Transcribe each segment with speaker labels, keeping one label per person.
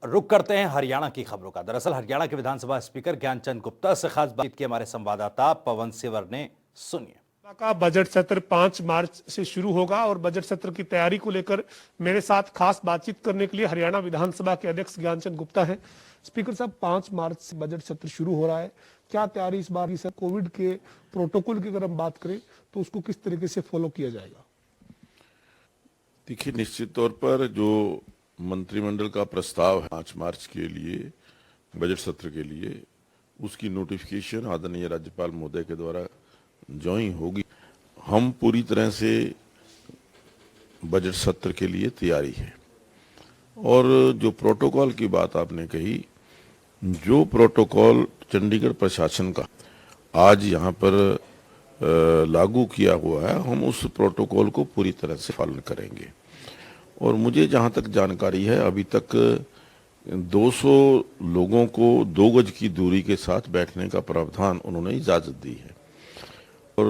Speaker 1: रुक करते हैं हरियाणा की खबरों का। दरअसल हरियाणा के विधानसभा स्पीकर ज्ञानचंद गुप्ता से खास बातचीत की हमारे संवाददाता पवन सिवर ने। सुनिए।
Speaker 2: का बजट सत्र 5 मार्च से शुरू होगा और बजट सत्र की तैयारी को लेकर मेरे साथ खास बातचीत करने के लिए हरियाणा विधानसभा के अध्यक्ष ज्ञानचंद गुप्ता हैं। स्पीकर साहब, 5 मार्च से बजट सत्र शुरू हो रहा है, क्या तैयारी इस बार की? सर, कोविड के प्रोटोकॉल की अगर हम बात करें तो उसको किस तरीके से फॉलो किया जाएगा?
Speaker 3: देखिए, निश्चित तौर पर जो मंत्रिमंडल का प्रस्ताव है 5 मार्च के लिए बजट सत्र के लिए, उसकी नोटिफिकेशन आदरणीय राज्यपाल महोदय के द्वारा जो ही होगी, हम पूरी तरह से बजट सत्र के लिए तैयारी है। और जो प्रोटोकॉल की बात आपने कही, जो प्रोटोकॉल चंडीगढ़ प्रशासन का आज यहाँ पर लागू किया हुआ है, हम उस प्रोटोकॉल को पूरी तरह से पालन करेंगे। और मुझे जहाँ तक जानकारी है, अभी तक 200 लोगों को 2 गज की दूरी के साथ बैठने का प्रावधान उन्होंने इजाजत दी है। और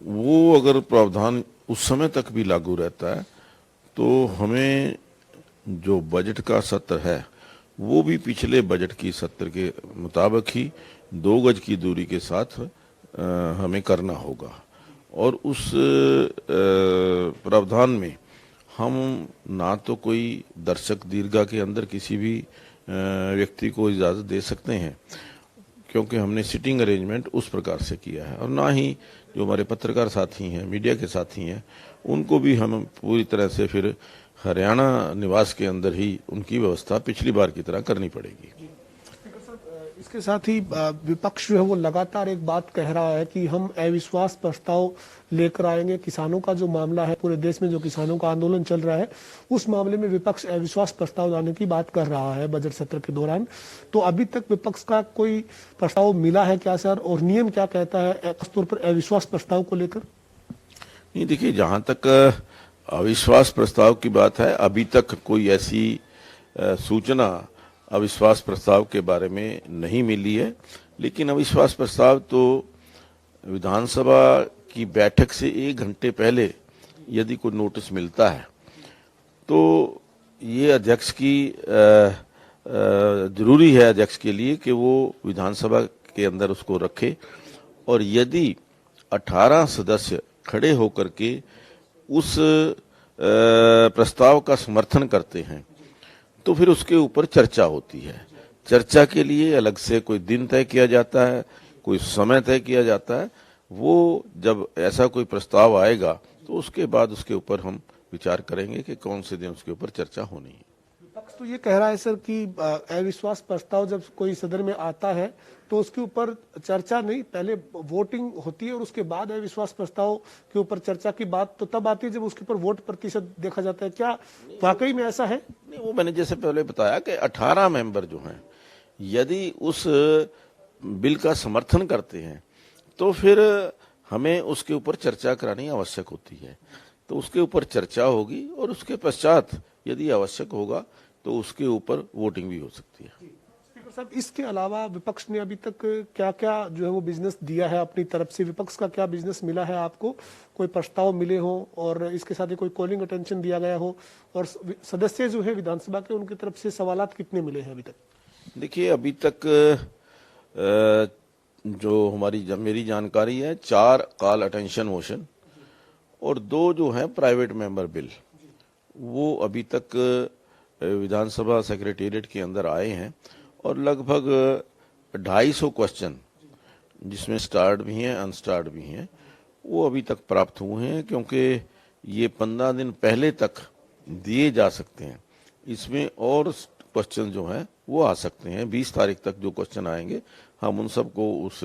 Speaker 3: वो अगर प्रावधान उस समय तक भी लागू रहता है तो हमें जो बजट का सत्र है वो भी पिछले बजट की सत्र के मुताबिक ही 2 गज की दूरी के साथ हमें करना होगा। और उस प्रावधान में हम ना तो कोई दर्शक दीर्घा के अंदर किसी भी व्यक्ति को इजाज़त दे सकते हैं, क्योंकि हमने सिटिंग अरेंजमेंट उस प्रकार से किया है, और ना ही जो हमारे पत्रकार साथी हैं, मीडिया के साथी हैं, उनको भी हम पूरी तरह से फिर हरियाणा निवास के अंदर ही उनकी व्यवस्था पिछली बार की तरह करनी पड़ेगी।
Speaker 2: इसके साथ ही विपक्ष जो है वो लगातार एक बात कह रहा है कि हम अविश्वास प्रस्ताव लेकर आएंगे। किसानों का जो मामला है, पूरे देश में जो किसानों का आंदोलन चल रहा है, उस मामले में विपक्ष अविश्वास प्रस्ताव लाने की बात कर रहा है बजट सत्र के दौरान। तो अभी तक विपक्ष का कोई प्रस्ताव मिला है क्या सर, और नियम क्या कहता है खासतौर पर अविश्वास प्रस्ताव को लेकर?
Speaker 3: नहीं, देखिए, जहां तक अविश्वास प्रस्ताव की बात है, अभी तक कोई ऐसी सूचना अविश्वास प्रस्ताव के बारे में नहीं मिली है। लेकिन अविश्वास प्रस्ताव तो विधानसभा की बैठक से 1 घंटे पहले यदि कोई नोटिस मिलता है तो ये अध्यक्ष की जरूरी है, अध्यक्ष के लिए, कि वो विधानसभा के अंदर उसको रखे। और यदि 18 सदस्य खड़े होकर के उस प्रस्ताव का समर्थन करते हैं तो फिर उसके ऊपर चर्चा होती है। चर्चा के लिए अलग से कोई दिन तय किया जाता है, कोई समय तय किया जाता है। वो जब ऐसा कोई प्रस्ताव आएगा तो उसके बाद उसके ऊपर हम विचार करेंगे कि कौन से दिन उसके ऊपर चर्चा होनी है।
Speaker 2: विपक्ष तो ये कह रहा है सर कि अविश्वास प्रस्ताव जब कोई सदन में आता है तो उसके ऊपर चर्चा नहीं, पहले वोटिंग होती है और उसके बाद अविश्वास प्रस्ताव के ऊपर चर्चा की बात तो तब आती है जब उसके ऊपर वोट प्रतिशत देखा जाता है। क्या वाकई में ऐसा है?
Speaker 3: नहीं, वो मैंने जैसे पहले बताया कि 18 मेंबर जो हैं, यदि उस बिल का समर्थन करते हैं तो फिर हमें उसके ऊपर चर्चा करानी आवश्यक होती है। तो उसके ऊपर चर्चा होगी और उसके पश्चात यदि आवश्यक होगा तो उसके ऊपर वोटिंग भी हो सकती है।
Speaker 2: स्पीकर साहब, इसके अलावा विपक्ष ने अभी तक क्या क्या जो है वो बिजनेस दिया है अपनी तरफ से? विपक्ष का क्या बिजनेस मिला है आपको? कोई प्रस्ताव मिले हो और इसके साथ ही कोई कॉलिंग अटेंशन दिया गया हो, और सदस्य जो है विधानसभा के, उनकी तरफ से सवालात कितने मिले हैं अभी तक?
Speaker 3: देखिए, अभी तक जो मेरी जानकारी है, 4 कॉल अटेंशन मोशन और 2 जो है प्राइवेट मेंबर बिल, वो अभी तक विधानसभा सेक्रेटेरिएट के अंदर आए हैं। और लगभग 250 क्वेश्चन, जिसमें स्टार्ड भी हैं, अनस्टार्ड भी हैं, वो अभी तक प्राप्त हुए हैं, क्योंकि ये 15 दिन पहले तक दिए जा सकते हैं। इसमें और क्वेश्चन जो हैं वो आ सकते हैं। 20 तारीख तक जो क्वेश्चन आएंगे, हम उन सबको उस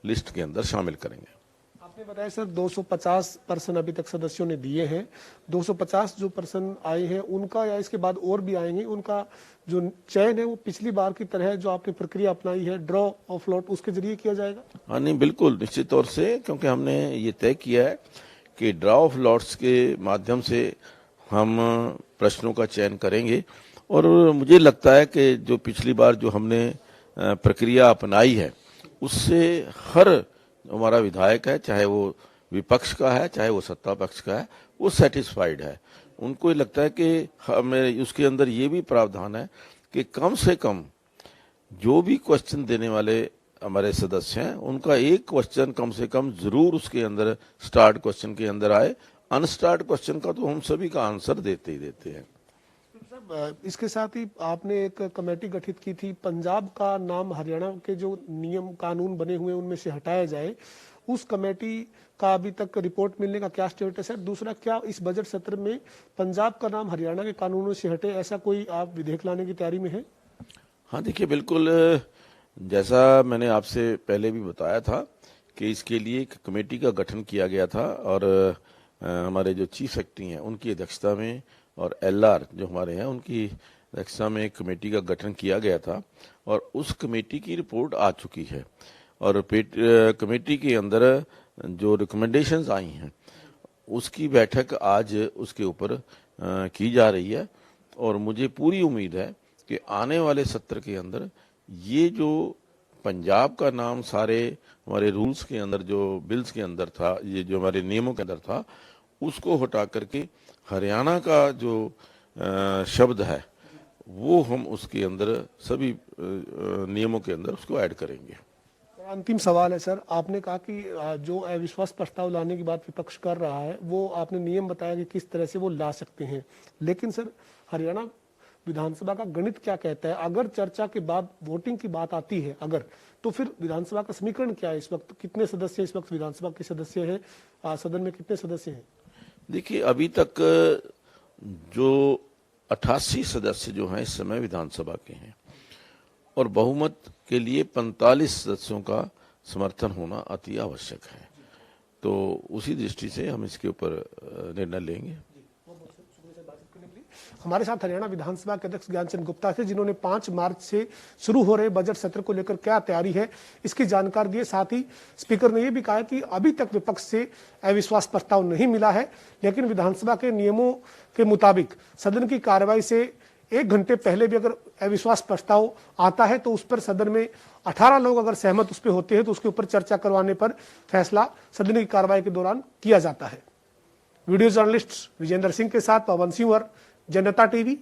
Speaker 3: लिस्ट के अंदर शामिल करेंगे।
Speaker 2: आपने बताया सर 250 पर्सन अभी तक सदस्यों ने दिए हैं। 250 जो पर्सन आए हैं उनका, या इसके बाद और भी आएंगे, उनका जो चयन है वो पिछली बार की तरह जो आपने प्रक्रिया अपनाई है ड्रॉ ऑफ लॉट, उसके जरिए किया जाएगा?
Speaker 3: हाँ, नहीं, बिल्कुल, निश्चित तौर से, क्योंकि हमने ये तय किया है कि ड्रॉ ऑफ लॉट्स के माध्यम से हम प्रश्नों का चयन करेंगे। और मुझे लगता है कि जो पिछली बार जो हमने प्रक्रिया अपनाई है, उससे हर हमारा विधायक है, चाहे वो विपक्ष का है चाहे वो सत्ता पक्ष का है, वो सेटिस्फाइड है। उनको लगता है कि हमें उसके अंदर ये भी प्रावधान है कि कम से कम जो भी क्वेश्चन देने वाले हमारे सदस्य हैं उनका एक क्वेश्चन कम से कम जरूर उसके अंदर स्टार्ट क्वेश्चन के अंदर आए। अनस्टार्ट क्वेश्चन का तो हम सभी का आंसर देते ही देते हैं।
Speaker 2: इसके साथ ही आपने एक कमेटी गठित की थी, पंजाब का नाम हरियाणा के जो नियम कानून बने हुए हैं उनमें से हटाया जाए। उस कमेटी का अभी तक रिपोर्ट मिलने का क्या स्टेटस है? दूसरा, क्या इस बजट सत्र में पंजाब का नाम हरियाणा के कानूनों से हटे, ऐसा कोई आप विधेयक लाने की तैयारी में है?
Speaker 3: हाँ देखिए, बिल्कुल जैसा मैंने आपसे पहले भी बताया था कि इसके लिए एक कमेटी का गठन किया गया था और हमारे जो चीफ सेक्रेटरी हैं उनकी अध्यक्षता में और एलआर जो हमारे हैं उनकी अध्यक्षता में एक कमेटी का गठन किया गया था और उस कमेटी की रिपोर्ट आ चुकी है और कमेटी के अंदर जो रिकमेंडेशंस आई हैं उसकी बैठक आज उसके ऊपर की जा रही है और मुझे पूरी उम्मीद है कि आने वाले सत्र के अंदर ये जो पंजाब का नाम सारे हमारे रूल्स के अंदर, जो बिल्स के अंदर था, ये जो हमारे नियमों के अंदर था, उसको हटा करके हरियाणा का जो शब्द है वो हम उसके अंदर सभी नियमों के अंदर उसको ऐड करेंगे।
Speaker 2: अंतिम सवाल है सर, आपने कहा कि जो अविश्वास प्रस्ताव लाने की बात विपक्ष कर रहा है वो आपने नियम बताया कि किस तरह से वो ला सकते हैं, लेकिन सर हरियाणा विधानसभा का गणित क्या कहता है? अगर चर्चा के बाद वोटिंग की बात आती है अगर, तो फिर विधानसभा का समीकरण क्या है? इस वक्त कितने सदस्य इस वक्त विधानसभा के सदस्य हैं? सदन में कितने सदस्य हैं?
Speaker 3: देखिए, अभी तक जो 88 सदस्य जो हैं इस समय विधानसभा के हैं और बहुमत के लिए 45 सदस्यों का समर्थन होना अति आवश्यक है, तो उसी दृष्टि से हम इसके ऊपर निर्णय लेंगे।
Speaker 2: हमारे साथ हरियाणा विधानसभा के अध्यक्ष ज्ञानचंद गुप्ता थे, जिन्होंने 5 मार्च से शुरू हो रहे बजट सत्र को लेकर क्या तैयारी है इसकी जानकारी दी। साथ ही स्पीकर ने यह भी कहा कि अभी तक विपक्ष से अविश्वास प्रस्ताव नहीं मिला है, लेकिन विधानसभा के नियमों के मुताबिक सदन की कार्रवाई से 1 घंटे पहले भी अगर अविश्वास प्रस्ताव आता है तो उस पर सदन में 18 लोग अगर सहमत उस पर होते हैं तो उसके ऊपर चर्चा करवाने पर फैसला सदन की कार्रवाई के दौरान किया जाता है। वीडियो जर्नलिस्ट विजेंद्र सिंह के साथ पवन सिंह, जनता टीवी,